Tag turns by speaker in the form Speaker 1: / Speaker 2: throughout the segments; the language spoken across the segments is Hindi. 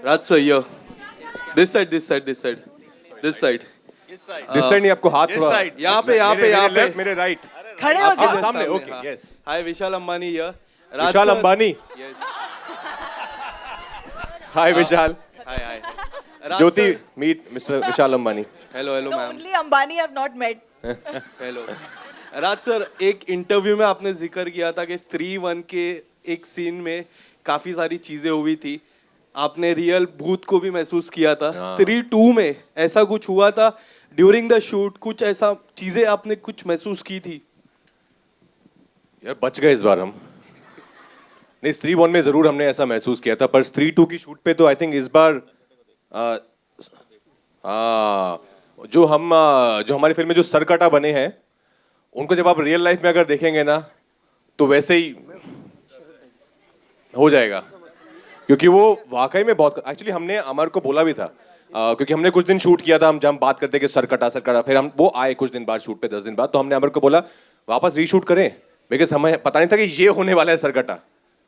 Speaker 1: Raj sir, here. This side, this side, this side, this side.
Speaker 2: This side नहीं, आपको हाथ थोड़ा
Speaker 1: यहाँ पे, यहाँ पे,
Speaker 2: मेरे
Speaker 1: यहाँ पे.
Speaker 2: left, मेरे राइट
Speaker 3: खड़े हो जाओ।
Speaker 2: सामने okay yes
Speaker 1: Hi, Vishal Ambani here.
Speaker 2: Vishal Ambani
Speaker 1: Yes.
Speaker 2: Hi Vishal
Speaker 1: Hi, hi. Raj
Speaker 2: Jyoti
Speaker 1: sir.
Speaker 2: Meet mister Vishal Ambani
Speaker 1: Hello, hello, ma'am.
Speaker 3: Only Ambani have not met.
Speaker 1: Hello Raj sir, एक इंटरव्यू में आपने जिक्र किया था कि स्त्री 1 के एक सीन में काफी सारी चीजें हुई थी, आपने रियल भूत को भी महसूस किया था. स्त्री 2 में ऐसा कुछ हुआ था ड्यूरिंग द शूट? कुछ ऐसा चीजें आपने कुछ महसूस की थी?
Speaker 2: यार बच गए इस बार हम. नहीं, स्त्री 1 में जरूर हमने ऐसा महसूस किया था, पर स्त्री 2 की शूट पे तो आई थिंक इस बार जो हमारी फिल्म में जो सरकटा बने हैं उनको जब आप रियल लाइफ में अगर देखेंगे ना तो वैसे ही हो जाएगा, क्योंकि वो वाकई में बहुत. एक्चुअली हमने अमर को बोला भी था, क्योंकि हमने कुछ दिन शूट किया था, हम जब बात करते कि सरकटा सरकटा, फिर हम वो आए कुछ दिन बाद शूट पे 10 दिन बाद, तो हमने अमर को बोला वापस रीशूट करें, बिकॉज हमें पता नहीं था कि ये होने वाला है सरकटा,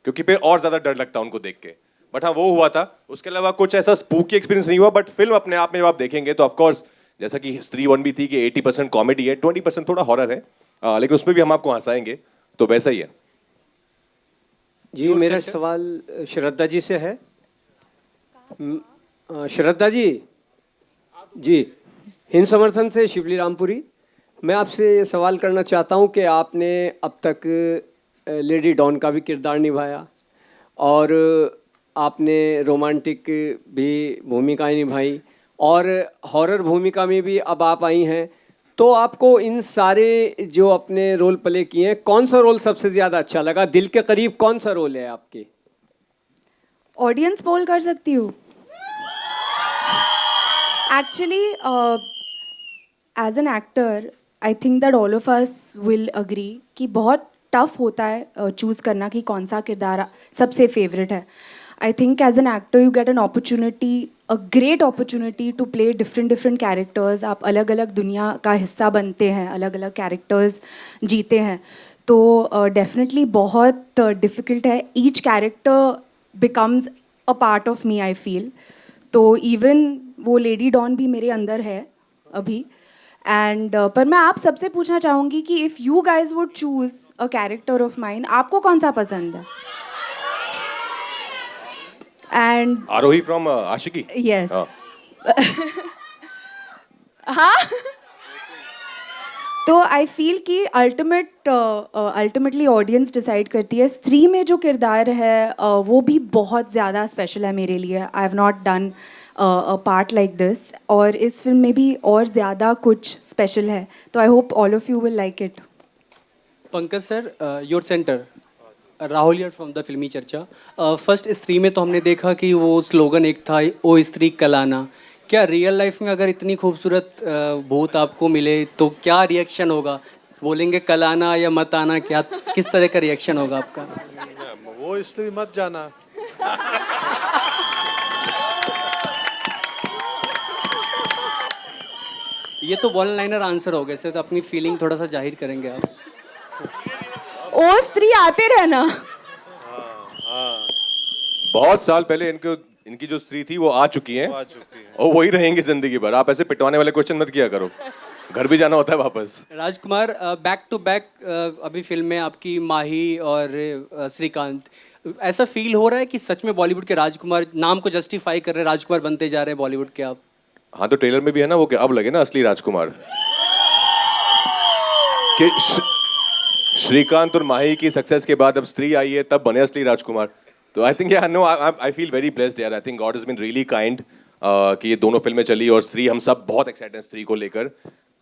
Speaker 2: क्योंकि फिर और ज्यादा डर लगता उनको देख के. बट हाँ वो हुआ था. उसके अलावा कुछ ऐसा स्पूकी एक्सपीरियंस नहीं हुआ, बट फिल्म अपने आप में जब आप देखेंगे तो ऑफकोर्स जैसा कि स्त्री 1 भी थी कि 80% कॉमेडी है, 20% थोड़ा हॉरर है, लेकिन उसमें भी हम आपको हंसाएंगे, तो वैसा ही है.
Speaker 4: जी मेरा सवाल श्रद्धा जी से है. श्रद्धा जी, जी हिंद समर्थन से शिवली रामपुरी. मैं आपसे ये सवाल करना चाहता हूँ कि आपने अब तक लेडी डॉन का भी किरदार निभाया और आपने रोमांटिक भी भूमिकाएं निभाई और हॉरर भूमिका में भी अब आप आई हैं, तो आपको इन सारे जो अपने रोल प्ले किए हैं कौन सा रोल सबसे ज़्यादा अच्छा लगा? दिल के करीब कौन सा रोल है आपके?
Speaker 5: ऑडियंस पोल कर सकती हूँ. Actually as an actor I think that all of us will agree कि बहुत टफ होता है चूज़ करना कि कौन सा किरदार सबसे फेवरेट है. I think as an actor you get an opportunity, a great opportunity to play different characters. आप अलग अलग दुनिया का हिस्सा बनते हैं, अलग अलग कैरेक्टर्स जीते हैं, तो डेफिनेटली बहुत डिफ़िकल्ट है. Each character becomes a part of me I feel. तो इवन वो लेडी डॉन भी मेरे अंदर है अभी. एंड पर मैं आप सबसे पूछना चाहूँगी कि if you guys would choose a character of mine, आपको कौन सा पसंद है? And
Speaker 2: Aarohi from Aashiqui.
Speaker 5: Yes. हाँ. तो आई फील कि अल्टीमेटली ऑडियंस डिसाइड करती है. स्त्री में जो किरदार है वो भी बहुत ज़्यादा स्पेशल है मेरे लिए. I have not done a part like this, और इस फिल्म में भी और ज़्यादा कुछ स्पेशल है. तो I hope all of you will like it.
Speaker 4: Pankaj sir, your centre. Rahul here from the फिल्मी चर्चा. फर्स्ट स्त्री में तो हमने देखा कि वो स्लोगन एक था, ओ स्त्री कलाना. क्या रियल लाइफ में अगर इतनी खूबसूरत भूत आपको मिले तो क्या रिएक्शन होगा? बोलेंगे कलाना या मत आना? क्या किस तरह का रिएक्शन होगा आपका?
Speaker 6: वो स्त्री मत जाना.
Speaker 4: ये तो वन लाइनर आंसर हो गए सर, तो अपनी फीलिंग थोड़ा सा जाहिर करेंगे आप.
Speaker 5: ओ स्त्री आते रहना.
Speaker 2: बहुत साल पहले इनकी जो स्त्री थी वो आ चुकी हैं और वही रहेंगे जिंदगी भर. आप ऐसे पिटवाने वाले क्वेश्चन मत किया करो, घर भी जाना होता है वापस.
Speaker 4: राजकुमार, बैक टू बैक अभी फिल्म में आपकी माही और श्रीकांत, ऐसा फील हो रहा है कि सच में बॉलीवुड के राजकुमार नाम को जस्टिफाई कर रहे हैं, राजकुमार बनते जा रहे हैं बॉलीवुड के आप?
Speaker 2: हाँ, तो ट्रेलर में भी है ना वो कि अब लगे ना असली राजकुमार. कि श्रीकांत और माही की सक्सेस के बाद अब स्त्री आई है, तब बने असली राजकुमार. तो I think no, I feel very blessed यार. I think God has been really kind कि ये दोनों फिल्में चली और स्त्री, हम सब बहुत एक्साइटेड हैं स्त्री को लेकर.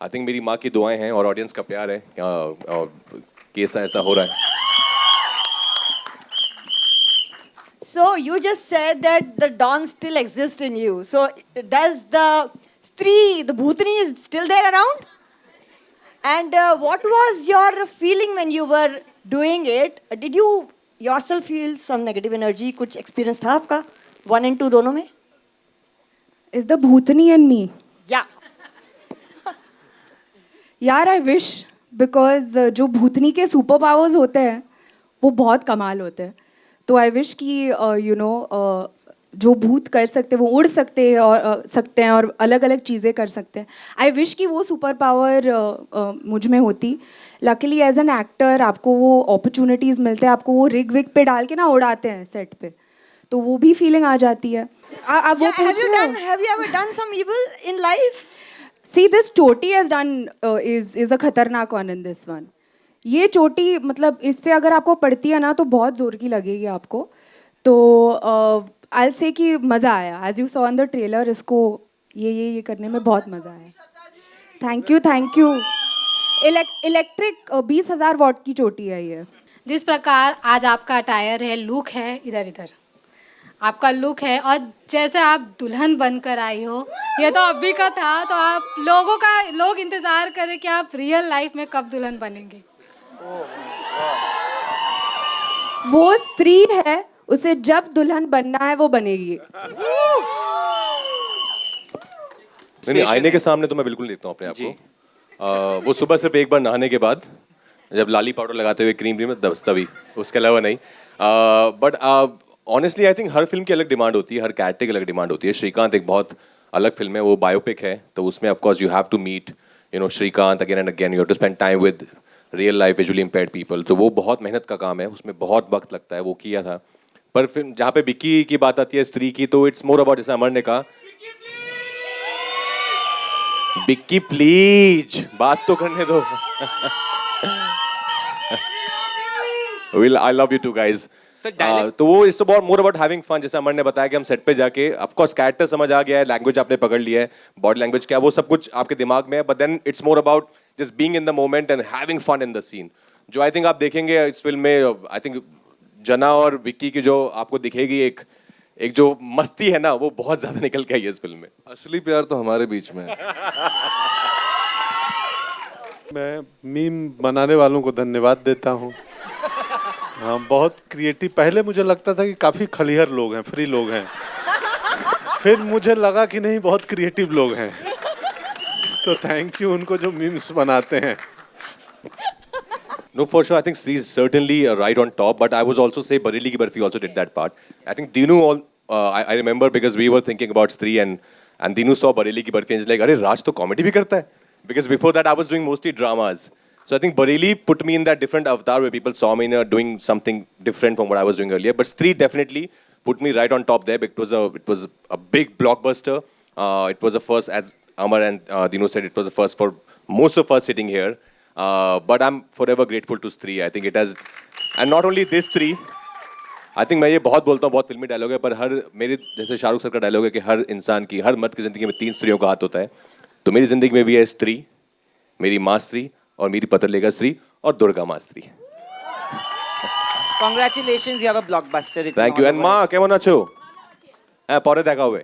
Speaker 2: आई थिंक मेरी माँ की दुआएं हैं और ऑडियंस का प्यार है कि ऐसा हो रहा है.
Speaker 3: So you just said that the Dawn still exists in you. So does the Stree, the Bhutani, is still there around? And what was your feeling when you were doing it? Did you yourself feel some negative energy? कुछ experience था आपका 1 and 2 दोनों में?
Speaker 5: Is the Bhutani and me?
Speaker 3: Yeah.
Speaker 5: यार आई विश, बिकॉज जो भूतनी के सुपर पावर्स होते हैं वो बहुत कमाल होते हैं. तो आई विश कि जो भूत कर सकते हैं वो उड़ सकते हैं और अलग अलग चीज़ें कर सकते हैं. आई विश कि वो सुपर पावर मुझ में होती. लकीली एज एन एक्टर आपको वो अपॉर्चुनिटीज़ मिलते हैं, आपको वो रिग विग पे डाल के ना उड़ाते हैं सेट पे, तो वो भी फीलिंग आ जाती है. आप वो
Speaker 3: Yeah,
Speaker 5: पूछ रहे हो.
Speaker 3: have you ever done some evil in life?
Speaker 5: See, this चोटी has done is a खतरनाक one in this one. ये चोटी मतलब इससे अगर आपको पड़ती है ना तो बहुत जोर की लगेगी आपको. तो I'll say कि मज़ा आया. As you saw in the trailer, इसको ये करने में बहुत मज़ा आया. Thank you. इलेक्ट्रिक 20,000 वॉट की चोटी है ये.
Speaker 7: जिस प्रकार आज आपका अटायर है, लुक है, इधर आपका लुक है और जैसे आप दुल्हन बनकर आई हो, ये तो अभी का था, तो आप लोग इंतज़ार करें कि आप रियल लाइफ में कब दुल्हन बनेंगे.
Speaker 5: वो स्त्री है, उसे जब दुल्हन बनना है वो बनेगी.
Speaker 2: नहीं, आईने के सामने तो मैं बिल्कुल नहीं देखता हूँ अपने आप को. वो सुबह सिर्फ एक बार नहाने के बाद जब लाली पाउडर लगाते हुए क्रीम में तभी, उसके अलावा नहीं. But honestly I think her film की अलग डिमांड होती है, हर कैरेक्टर की अलग डिमांड होती है. श्रीकांत एक बहुत अलग फिल्म है, वो बायोपिक है, तो उसमें of course you have to meet Srikanth again and again. You have to spend time with real life visually impaired people. तो वो बहुत मेहनत का काम है, उसमें बहुत वक्त लगता है, वो किया था. पर फिर जहाँ पे बिक्की की बात आती है, स्त्री की, तो इट्स मोर अबाउट, जैसे अमर ने कहा, बिक्की प्लीज बात तो करने दो. I love you too guys. तो वो it's about more about having fun. जैसे अमर ने बताया कि हम सेट पे जाके ऑफ कोर्स कैरेक्टर समझ आ गया है, लैंग्वेज आपने पकड़ लिया है, बॉडी लैंग्वेज क्या वो सब कुछ आपके दिमाग में है, but then it's more about just being in the moment and having fun in the scene. जो आई थिंक आप देखेंगे इस फिल्म में, आई थिंक जना और विक्की की जो आपको दिखेगी एक जो मस्ती है ना, वो बहुत ज्यादा निकल के आई है इस फिल्म में.
Speaker 8: असली प्यार तो हमारे बीच में है.
Speaker 6: मैं मीम बनाने वालों को धन्यवाद देता हूँ. हाँ, बहुत क्रिएटिव. पहले मुझे लगता था कि काफ़ी खलिहर लोग हैं, फ्री लोग हैं, फिर मुझे लगा कि नहीं, बहुत क्रिएटिव लोग हैं. तो थैंक यू उनको जो मीम्स बनाते हैं.
Speaker 2: No, for sure. I think Sri is certainly right on top. But I was also say Bareilly Ki Barfi also did that part. I think Dinu I remember because we were thinking about Sri and Dinu saw Bareilly Ki Barfi and he's like, "Arey Raj to comedy bhi karta hai." Because before that I was doing mostly dramas. So I think Bareilly put me in that different avatar where people saw me doing something different from what I was doing earlier. But Sri definitely put me right on top there. It was a big blockbuster. It was the first, as Amar and Dinu said, it was the first for most of us sitting here. But I'm forever grateful to Sri. I think it has, and not only this Sri. I think मैं ये बहुत बोलता हूँ, बहुत फिल्मी डायलॉग है, पर हर मेरे जैसे शाहरुख सर का डायलॉग है कि हर इंसान की, हर मर्द की जिंदगी में 3 स्त्रियों का हाथ होता है. तो मेरी जिंदगी में भी है स्त्री, मेरी माँ स्त्री और मेरी पत्रलेखा स्त्री और दुर्गा माँ स्त्री.
Speaker 9: Congratulations, you have a blockbuster.
Speaker 2: Thank you. And মা কেমন আছো? হ্যাঁ, পরে দেখা হবে.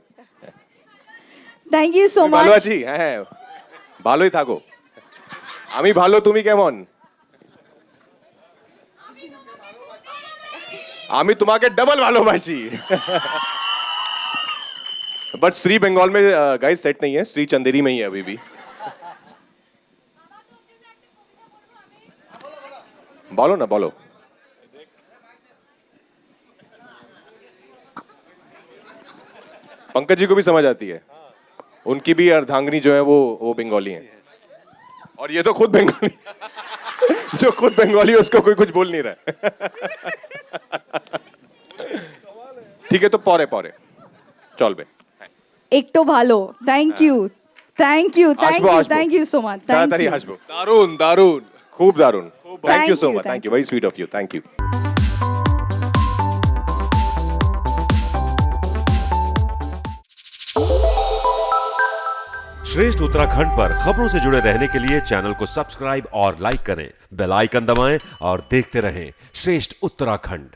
Speaker 3: Thank you so
Speaker 2: ভালো
Speaker 3: much.
Speaker 2: আছি, হ্যাঁ, ভালোই থাকো. আমি ভালো, তুমি কেমন? আমি তোমাকে ডবল ভালোবাসি. बट स्त्री बंगाल में गाइस सेट नहीं है, स्त्री चंदेरी में ही है अभी भी. बोलो ना, बोलो. पंकज जी को भी समझ आती है, उनकी भी अर्धांगिनी जो है वो बंगाली है, और ये तो खुद बंगाली. जो खुद बंगाली है उसको कोई कुछ बोल नहीं रहा है. ठीक है, तो पौरे चल बे.
Speaker 3: একটু ভালো. Thank you. Thank you. Thank you.
Speaker 2: আসবো.
Speaker 3: Thank you so much. Thank
Speaker 2: তাড়াতাড়ি
Speaker 3: you.
Speaker 2: আসবো. দারুন, খুব দারুন. Thank you so much.
Speaker 3: thank
Speaker 2: Thank you. Very sweet of you. Thank you.
Speaker 10: श्रेष्ठ उत्तराखंड पर खबरों से जुड़े रहने के लिए चैनल को सब्सक्राइब और लाइक करें, बेल आइकन दबाएं और देखते रहें श्रेष्ठ उत्तराखंड.